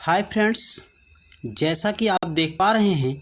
Hi friends, जैसा कि आप देख पा रहे हैं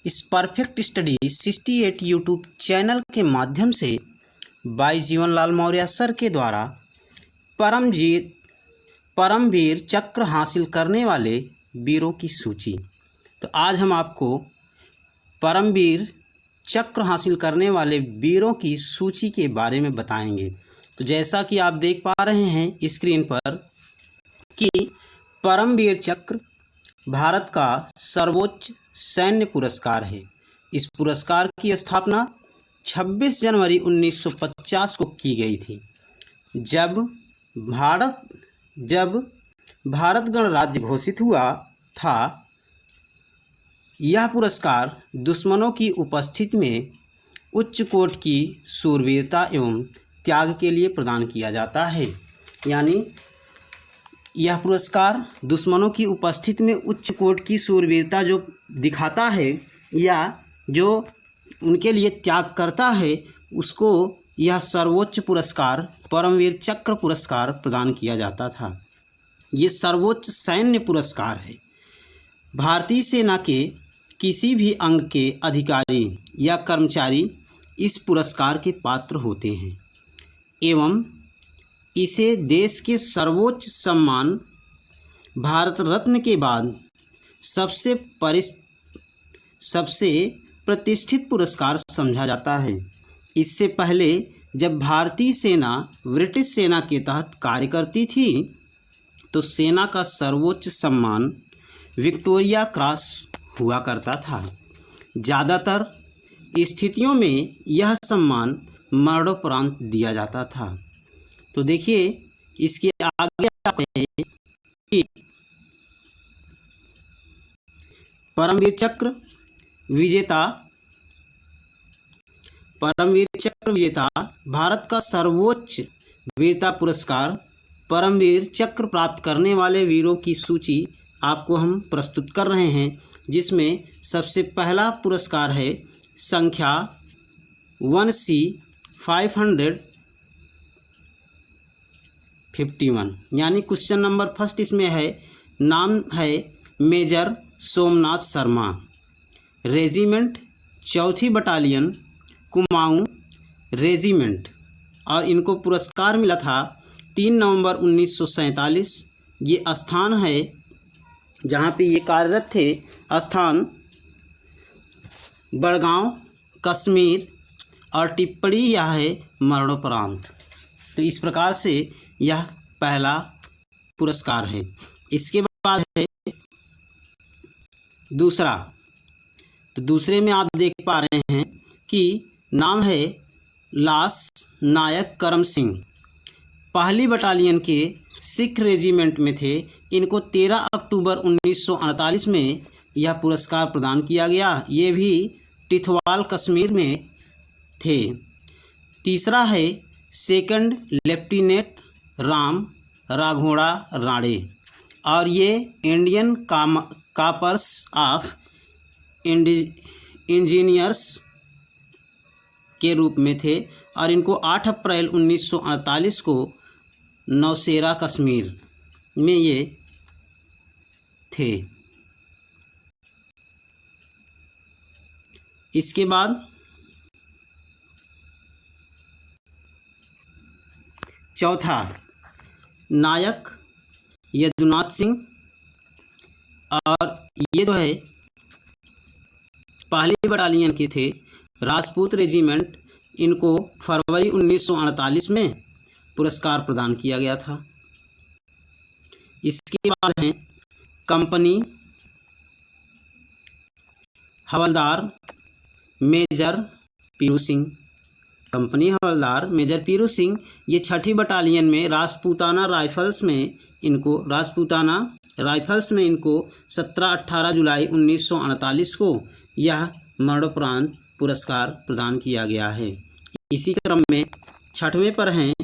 इस परफेक्ट स्टडी 68 यूट्यूब चैनल के माध्यम से बाई जीवनलाल मौर्य सर के द्वारा परमवीर चक्र हासिल करने वाले वीरों की सूची। तो आज हम आपको परमवीर चक्र हासिल करने वाले वीरों की सूची के बारे में बताएंगे। तो जैसा कि आप देख पा रहे हैं स्क्रीन पर कि परमवीर चक्र भारत का सर्वोच्च सैन्य पुरस्कार है। इस पुरस्कार की स्थापना 26 जनवरी 1950 को की गई थी, जब भारत गणराज्य घोषित हुआ था। यह पुरस्कार दुश्मनों की उपस्थिति में उच्च कोटि की शूरवीरता एवं त्याग के लिए प्रदान किया जाता है। यानी यह पुरस्कार दुश्मनों की उपस्थिति में उच्च कोटि की शूरवीरता जो दिखाता है या जो उनके लिए त्याग करता है, उसको यह सर्वोच्च पुरस्कार परमवीर चक्र पुरस्कार प्रदान किया जाता था। ये सर्वोच्च सैन्य पुरस्कार है। भारतीय सेना के किसी भी अंग के अधिकारी या कर्मचारी इस पुरस्कार के पात्र होते हैं एवं इसे देश के सर्वोच्च सम्मान भारत रत्न के बाद सबसे प्रतिष्ठित पुरस्कार समझा जाता है। इससे पहले जब भारतीय सेना ब्रिटिश सेना के तहत कार्य करती थी तो सेना का सर्वोच्च सम्मान विक्टोरिया क्रॉस हुआ करता था। ज़्यादातर स्थितियों में यह सम्मान मरणोपरांत दिया जाता था। तो देखिए इसके आगे है कि परमवीर चक्र विजेता भारत का सर्वोच्च वीरता पुरस्कार परमवीर चक्र प्राप्त करने वाले वीरों की सूची आपको हम प्रस्तुत कर रहे हैं, जिसमें सबसे पहला पुरस्कार है संख्या 1C 551, यानी क्वेश्चन नंबर फर्स्ट इसमें है। नाम है major Somnath Sharma, regiment 4th battalion Kumaon regiment, और इनको पुरस्कार मिला था 3 नवंबर 1947। ये स्थान है जहाँ पे ये कार्यरत थे, स्थान बड़गांव कश्मीर, और टिप्पणी यह है मरणोपरांत। तो इस प्रकार से यह पहला पुरस्कार है। इसके बाद है दूसरा। तो दूसरे में आप देख पा रहे हैं कि नाम है लास नायक करम सिंह, पहली बटालियन के सिख रेजिमेंट में थे। इनको 13 अक्टूबर 1948 में यह पुरस्कार प्रदान किया गया। ये भी टिथवाल कश्मीर में थे। तीसरा है सेकंड लेफ्टिनेंट राम राघोड़ा राणे, और ये इंडियन कॉर्प्स ऑफ इंजीनियर्स के रूप में थे, और इनको 8 अप्रैल 1948 को नौशेरा कश्मीर में ये थे। इसके बाद चौथा नायक यदुनाथ सिंह, और ये जो है पहली बटालियन के थे, राजपूत रेजिमेंट। इनको फरवरी 1948 में पुरस्कार प्रदान किया गया था। इसके बाद हैं कंपनी हवलदार मेजर पीरू सिंह, कंपनी हवलदार मेजर पीरू सिंह। ये 6ठी बटालियन में राजपूताना राइफल्स में इनको 17-18 जुलाई 1948 को यह मरणोपरांत पुरस्कार प्रदान किया गया है। इसी क्रम में 6वें पर हैं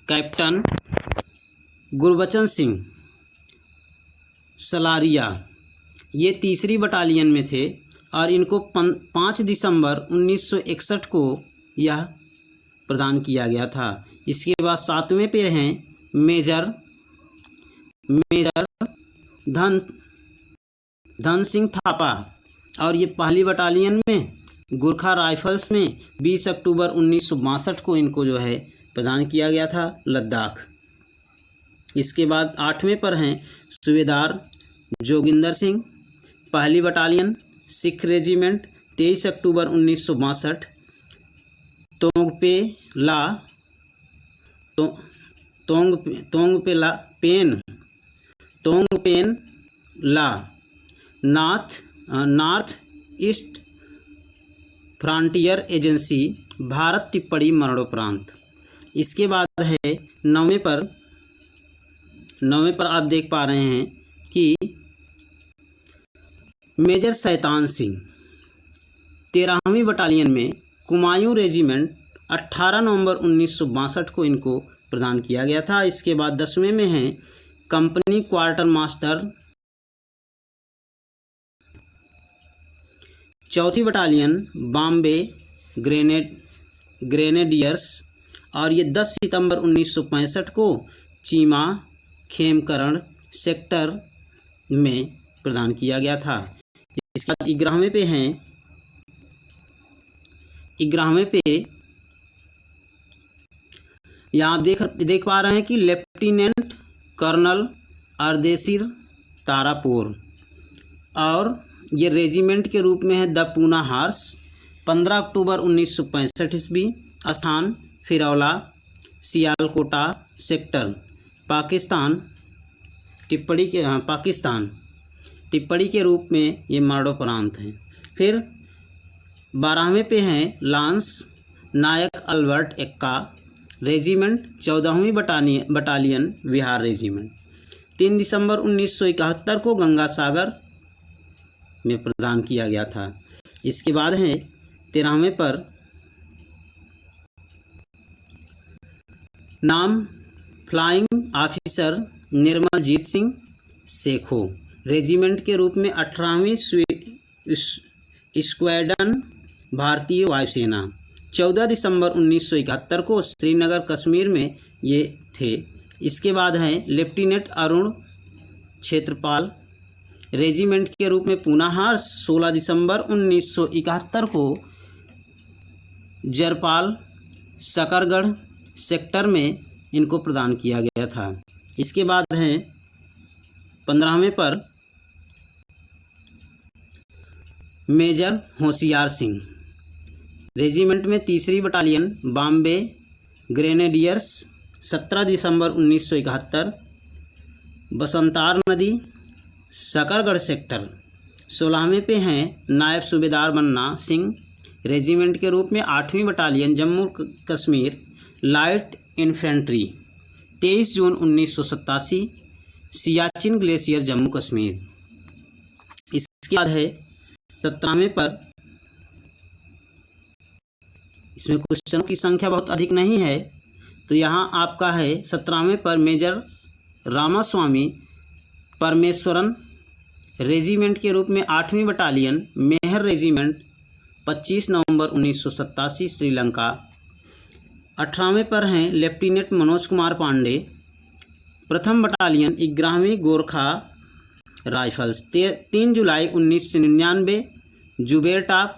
कैप्टन गुरबचन सिंह सलारिया। ये 3री बटालियन में थे, और इनको 5 दिसंबर 1961 को यह प्रदान किया गया था। इसके बाद 7वें पे हैं मेजर धन सिंह थापा, और ये पहली बटालियन में गोरखा राइफल्स में 20 अक्टूबर 1962 को इनको जो है प्रदान किया गया था लद्दाख। इसके बाद 8वें पर हैं सूबेदार जोगिंदर सिंह, पहली बटालियन सिख रेजिमेंट 23 अक्टूबर 1962, Tongpen La north east frontier agency, Bharat टिप्पणी मरणोपरांत। इसके बाद है 9वें पर आप देख पा रहे हैं कि मेजर शैतान सिंह 13वीं बटालियन में कुमायूं रेजिमेंट 18 नवंबर 1962 को इनको प्रदान किया गया था। इसके बाद 10वें में हैं कंपनी क्वार्टर मास्टर 4थी बटालियन बॉम्बे ग्रेनेडियर्स, और ये 10 सितंबर 1965 को चीमा खेमकरण सेक्टर में प्रदान किया गया था। इसके बाद 11वें पे यहाँ देख पा रहे हैं कि लेफ्टिनेंट कर्नल अर्देशीर तारापुर, और ये रेजिमेंट के रूप में है द पूना हार्स, 15 अक्टूबर 1965 ईस्वी, स्थान फिरौला सियालकोटा सेक्टर, पाकिस्तान टिप्पणी के रूप में ये मरणोपरांत हैं। फिर 12वें पे हैं lance Naik Albert Ekka regiment 14वीं बटालियन बिहार रेजिमेंट, 3 दिसंबर 1971 को गंगा सागर में प्रदान किया गया था। इसके बाद है 13वें पर नाम flying officer Nirmaljit Singh Sekhon, regiment के रूप में 18वीं स्क्वाड्रन भारतीय वायुसेना, 14 दिसंबर 1971 को श्रीनगर कश्मीर में ये थे। इसके बाद हैं लेफ्टिनेंट अरुण क्षेत्रपाल, रेजिमेंट के रूप में पूना हार्स, 16 दिसंबर 1971 को जरपाल सकरगढ़ सेक्टर में इनको प्रदान किया गया था। इसके बाद हैं 15वें पर मेजर होशियार सिंह, रेजिमेंट में 3री बटालियन बॉम्बे ग्रेनेडियर्स, 17 दिसंबर 1971, बसंतार नदी सकरगढ़ सेक्टर। 16वें पे हैं नायब सूबेदार मन्ना सिंह, रेजिमेंट के रूप में 8वीं battalion Jammu Kashmir light infantry, 23 जून 1987, सियाचिन ग्लेशियर जम्मू कश्मीर। इसके बाद है 17वें पर, इसमें क्वेश्चनों की संख्या बहुत अधिक नहीं है, तो यहाँ आपका है 17वें पर मेजर रामास्वामी परमेश्वरन, रेजिमेंट के रूप में 8वीं बटालियन मेहर रेजिमेंट, 25 नवंबर 1987 श्रीलंका। 18वें पर हैं लेफ्टिनेंट मनोज कुमार पांडे, प्रथम बटालियन 11वीं गोरखा राइफल्स, 3 जुलाई 1999, जुबेर टॉप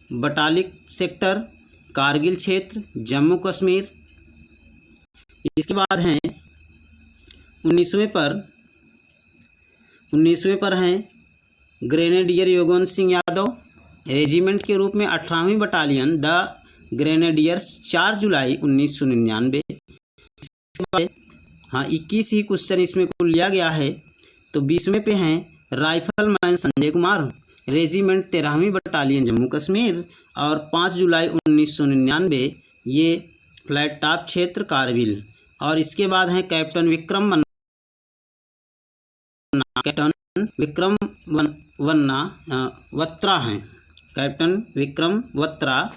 बटालिक सेक्टर, कारगिल क्षेत्र, जम्मू कश्मीर। इसके बाद हैं 19वें पर हैं ग्रेनेडियर योगवंत सिंह यादव, रेजिमेंट के रूप में 18वीं बटालियन द ग्रेनेडियर्स, 4 जुलाई 1999। हाँ, 21 ही क्वेश्चन इसमें कुल लिया गया है। तो 20वें पे हैं राइफलमैन संजय कुमार, रेजिमेंट 13वीं बटालियन जम्मू कश्मीर, और 5 जुलाई 1999 ये फ्लैट टॉप क्षेत्र कारगिल। और इसके बाद हैं कैप्टन विक्रम वत्रा हैं, कैप्टन विक्रम वत्रा,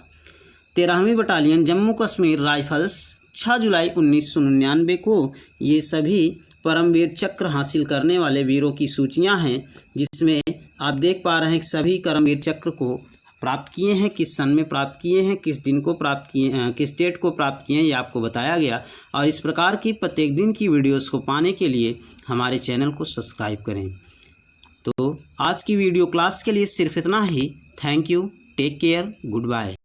13वीं बटालियन जम्मू कश्मीर राइफल्स, 6 जुलाई 1999 को। ये सभी परमवीर चक्र हासिल करने वाले वीरों की सूचियां हैं, जिसमें आप देख पा रहे हैं कि सभी परमवीर चक्र को प्राप्त किए हैं, किस सन में प्राप्त किए हैं, किस दिन को प्राप्त किए हैं, किस डेट को प्राप्त किए हैं, ये आपको बताया गया। और इस प्रकार की प्रत्येक दिन की वीडियोस को पाने के लिए हमारे चैनल को सब्सक्राइब करें। तो आज की वीडियो क्लास के लिए सिर्फ इतना ही। Thank you, take care, good bye.